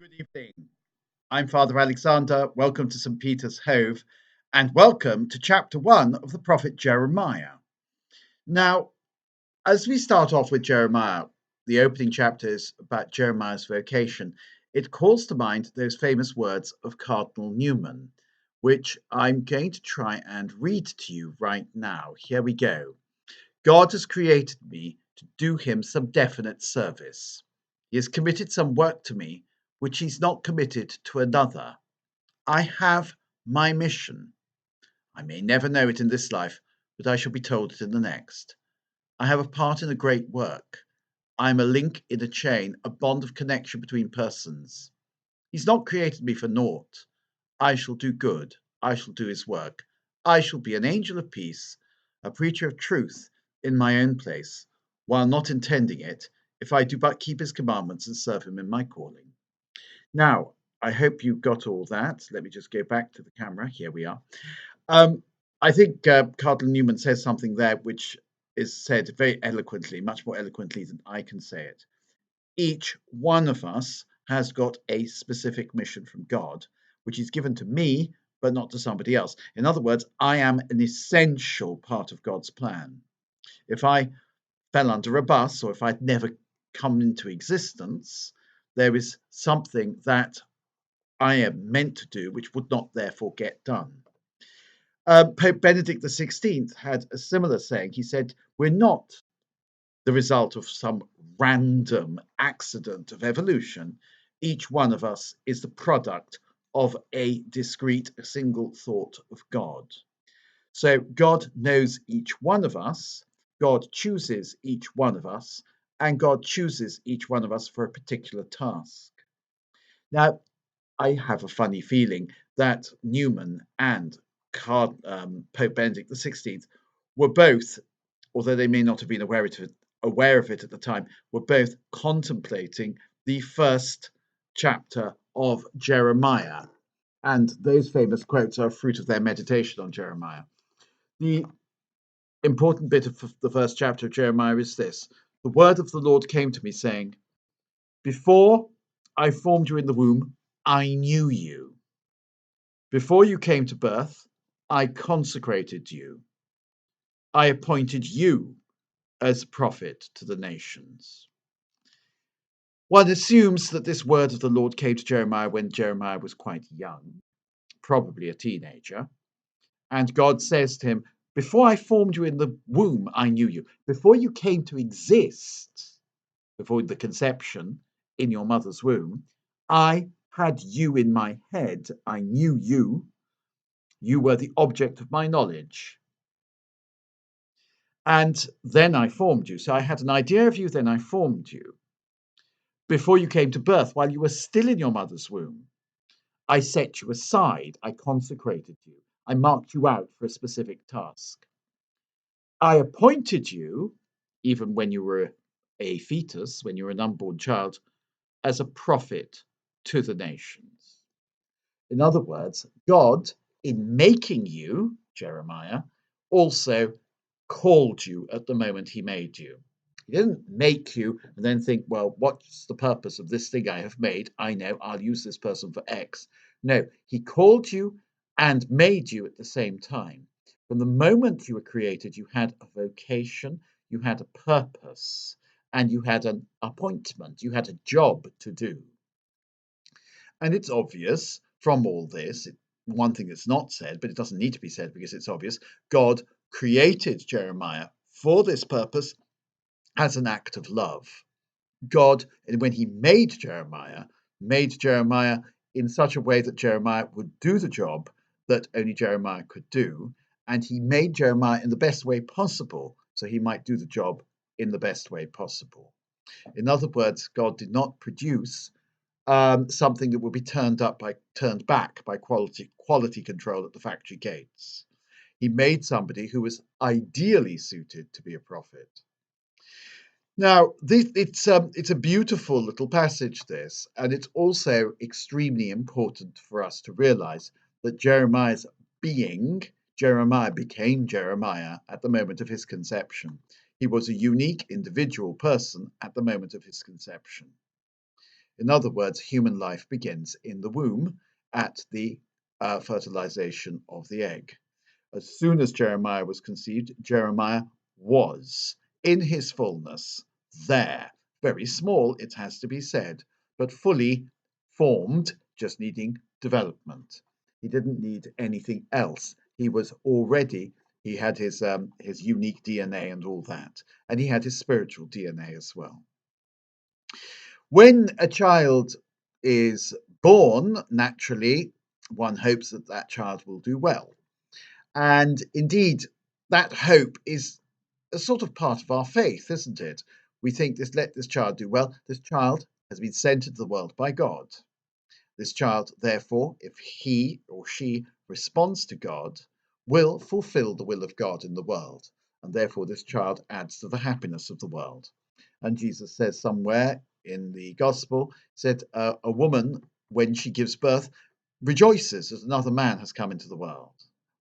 Good evening. I'm Father Alexander. Welcome to St. Peter's Hove, and welcome to chapter 1 of the prophet Jeremiah. Now, as we start off with Jeremiah, the opening chapter is about Jeremiah's vocation. It calls to mind those famous words of Cardinal Newman, which I'm going to try and read to you right now. Here we go. God has created me to do him some definite service. He has committed some work to me which he's not committed to another. I have my mission. I may never know it in this life, but I shall be told it in the next. I have a part in a great work. I am a link in a chain, a bond of connection between persons. He's not created me for naught. I shall do good. I shall do his work. I shall be an angel of peace, a preacher of truth in my own place, while not intending it, if I do but keep his commandments and serve him in my calling. Now, I hope you got all that. Let me just go back to the camera. Here we are. Um, I think Cardinal Newman says something there which is said very eloquently, much more eloquently than I can say it. Each one of us has got a specific mission from God, which is given to me, but not to somebody else. In other words, I am an essential part of God's plan. If I fell under a bus or if I'd never come into existence, there is something that I am meant to do, which would not therefore get done. Pope Benedict XVI had a similar saying. He said, "We're not the result of some random accident of evolution. Each one of us is the product of a discrete single thought of God." So God knows each one of us, God chooses each one of us, and God chooses each one of us for a particular task. Now, I have a funny feeling that Newman and Pope Benedict XVI were both, although they may not have been aware of it at the time, were both contemplating the first chapter of Jeremiah. And those famous quotes are a fruit of their meditation on Jeremiah. The important bit of the first chapter of Jeremiah is this: "The word of the Lord came to me, saying, Before I formed you in the womb, I knew you. Before you came to birth, I consecrated you. I appointed you as prophet to the nations." One assumes that this word of the Lord came to Jeremiah when Jeremiah was quite young, probably a teenager. And God says to him, "Before I formed you in the womb, I knew you. Before you came to exist, before the conception in your mother's womb, I had you in my head. I knew you. You were the object of my knowledge. And then I formed you." So I had an idea of you, then I formed you. "Before you came to birth, while you were still in your mother's womb, I set you aside. I consecrated you. I marked you out for a specific task. I appointed you, even when you were a fetus, when you were an unborn child, as a prophet to the nations." In other words, God, in making you, Jeremiah, also called you at the moment he made you. He didn't make you and then think, well, what's the purpose of this thing I have made? I know I'll use this person for X. No, he called you and made you at the same time. From the moment you were created, you had a vocation, you had a purpose, and you had an appointment, you had a job to do. And it's obvious from all this, one thing that's not said, but it doesn't need to be said because it's obvious, God created Jeremiah for this purpose as an act of love. God, when he made Jeremiah in such a way that Jeremiah would do the job that only Jeremiah could do. And he made Jeremiah in the best way possible so he might do the job in the best way possible. In other words, God did not produce something that would be turned back by quality control at the factory gates. He made somebody who was ideally suited to be a prophet. Now, it's a beautiful little passage, this, and it's also extremely important for us to realize that Jeremiah became Jeremiah at the moment of his conception. He was a unique individual person at the moment of his conception. In other words, human life begins in the womb at the fertilization of the egg. As soon as Jeremiah was conceived, Jeremiah was in his fullness there. Very small, it has to be said, but fully formed, just needing development. He didn't need anything else. He was already, he had his unique DNA and all that, and he had his spiritual DNA as well. When a child is born, naturally, one hopes that that child will do well. And indeed, that hope is a sort of part of our faith, isn't it? We think this, let this child do well. This child has been sent into the world by God. This child, therefore, if he or she responds to God, will fulfill the will of God in the world. And therefore, this child adds to the happiness of the world. And Jesus says somewhere in the gospel, said a woman, when she gives birth, rejoices that another man has come into the world.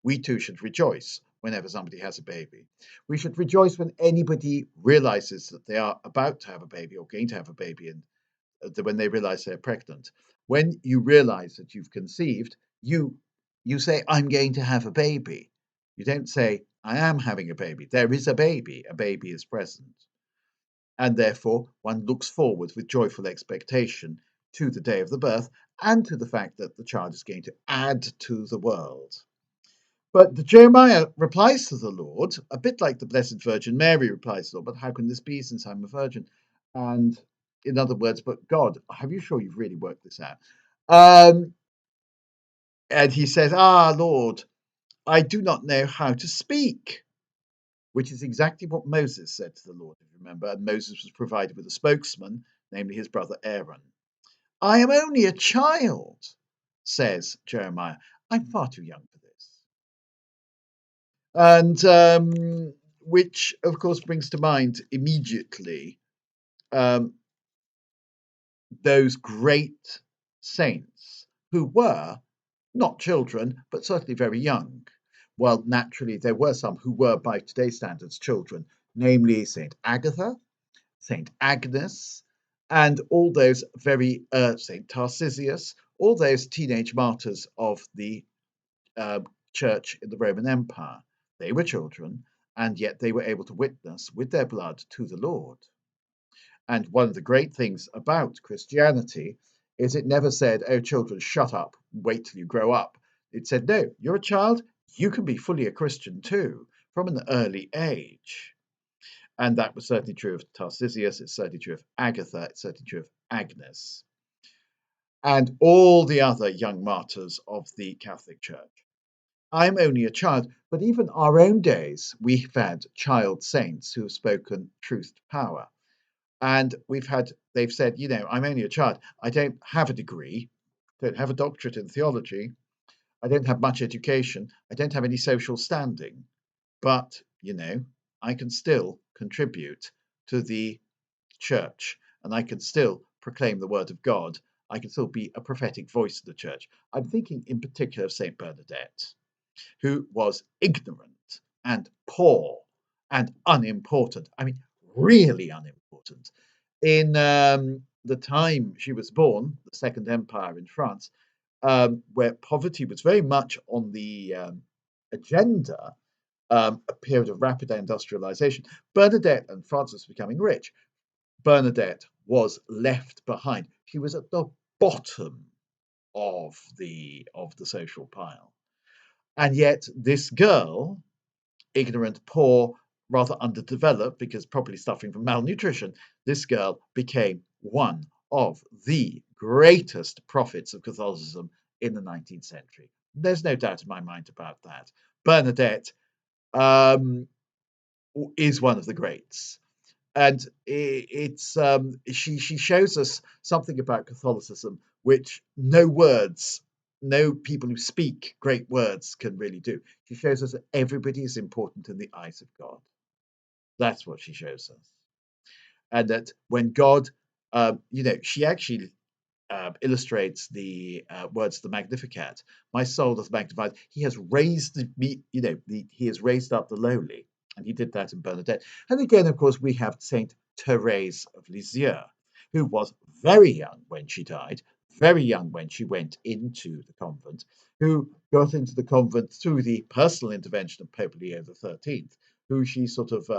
We too should rejoice whenever somebody has a baby. We should rejoice when anybody realizes that they are about to have a baby or going to have a baby, and when they realize they're pregnant. When you realize that you've conceived, you say, I'm going to have a baby. You don't say, I am having a baby. There is a baby. A baby is present. And therefore, one looks forward with joyful expectation to the day of the birth and to the fact that the child is going to add to the world. But Jeremiah replies to the Lord, a bit like the Blessed Virgin Mary replies to the Lord, but how can this be since I'm a virgin? And in other words, but God, are you sure you've really worked this out? And he says, Lord, I do not know how to speak, which is exactly what Moses said to the Lord, if you remember. And Moses was provided with a spokesman, namely his brother Aaron. I am only a child, says Jeremiah. I'm far too young for this. And which, of course, brings to mind immediately those great saints who were not children, but certainly very young. Well, naturally, there were some who were, by today's standards, children, namely St. Agatha, St. Agnes, and all those St. Tarcisius, all those teenage martyrs of the church in the Roman Empire. They were children, and yet they were able to witness with their blood to the Lord. And one of the great things about Christianity is it never said, oh, children, shut up, wait till you grow up. It said, no, you're a child, you can be fully a Christian too, from an early age. And that was certainly true of Tarcisius, it's certainly true of Agatha, it's certainly true of Agnes, and all the other young martyrs of the Catholic Church. I'm only a child, but even our own days, we've had child saints who have spoken truth to power. And they've said, I'm only a child. I don't have a degree, don't have a doctorate in theology. I don't have much education. I don't have any social standing. But, I can still contribute to the church and I can still proclaim the word of God. I can still be a prophetic voice of the church. I'm thinking in particular of St. Bernadette, who was ignorant and poor and unimportant. I mean, really unimportant. In the time she was born, the Second Empire in France, where poverty was very much on the agenda, a period of rapid industrialization, Bernadette and France was becoming rich. Bernadette was left behind. She was at the bottom of the social pile. And yet this girl, ignorant, poor, rather underdeveloped, because probably suffering from malnutrition, this girl became one of the greatest prophets of Catholicism in the 19th century. There's no doubt in my mind about that. Bernadette is one of the greats. And she shows us something about Catholicism which no words, no people who speak great words can really do. She shows us that everybody is important in the eyes of God. That's what she shows us. And that when God, she actually illustrates the words of the Magnificat. My soul doth magnify. He has raised me, he has raised up the lowly. And he did that in Bernadette. And again, of course, we have Saint Therese of Lisieux, who was very young when she died, very young when she went into the convent, who got into the convent through the personal intervention of Pope Leo XIII, who she sort of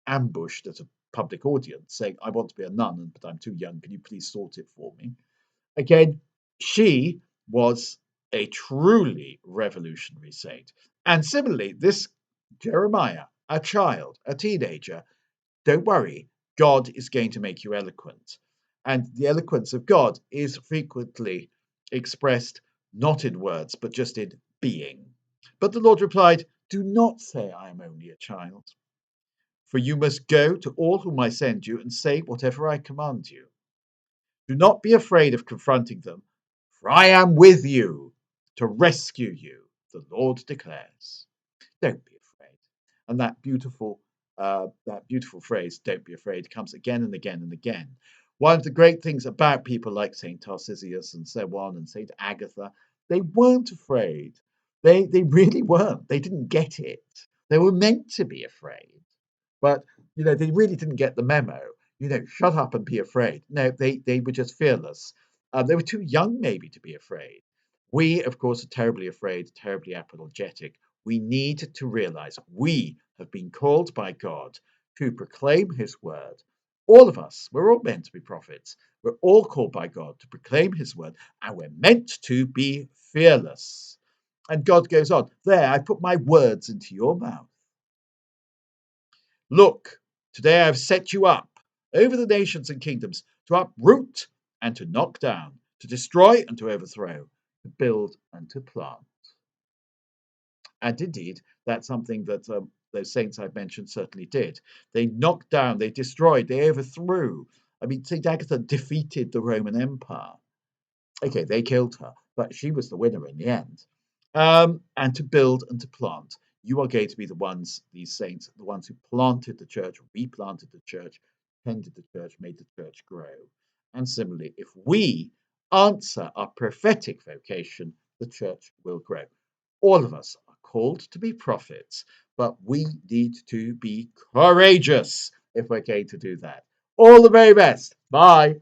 ambushed at a public audience, saying, I want to be a nun, but I'm too young. Can you please sort it for me? Again, she was a truly revolutionary saint. And similarly, this Jeremiah, a child, a teenager, don't worry, God is going to make you eloquent. And the eloquence of God is frequently expressed not in words, but just in being. But the Lord replied, do not say I am only a child, for you must go to all whom I send you and say whatever I command you. Do not be afraid of confronting them, for I am with you to rescue you, the Lord declares. Don't be afraid. And that beautiful phrase, don't be afraid, comes again and again and again. One of the great things about people like St. Tarcisius and so on and St. Agatha, they weren't afraid. They really weren't. They didn't get it. They were meant to be afraid. But, they really didn't get the memo. Shut up and be afraid. No, they were just fearless. They were too young, maybe, to be afraid. We, of course, are terribly afraid, terribly apologetic. We need to realize we have been called by God to proclaim his word. All of us, we're all meant to be prophets. We're all called by God to proclaim his word, and we're meant to be fearless. And God goes on, there, I put my words into your mouth. Look, today I have set you up over the nations and kingdoms to uproot and to knock down, to destroy and to overthrow, to build and to plant. And indeed, that's something that those saints I've mentioned certainly did. They knocked down, they destroyed, they overthrew. I mean, St. Agatha defeated the Roman Empire. Okay, they killed her, but she was the winner in the end. And to build and to plant. You are going to be the ones, these saints, the ones who planted the church, replanted the church, tended the church, made the church grow. And similarly, if we answer our prophetic vocation, the church will grow. All of us are called to be prophets, but we need to be courageous if we're going to do that. All the very best. Bye.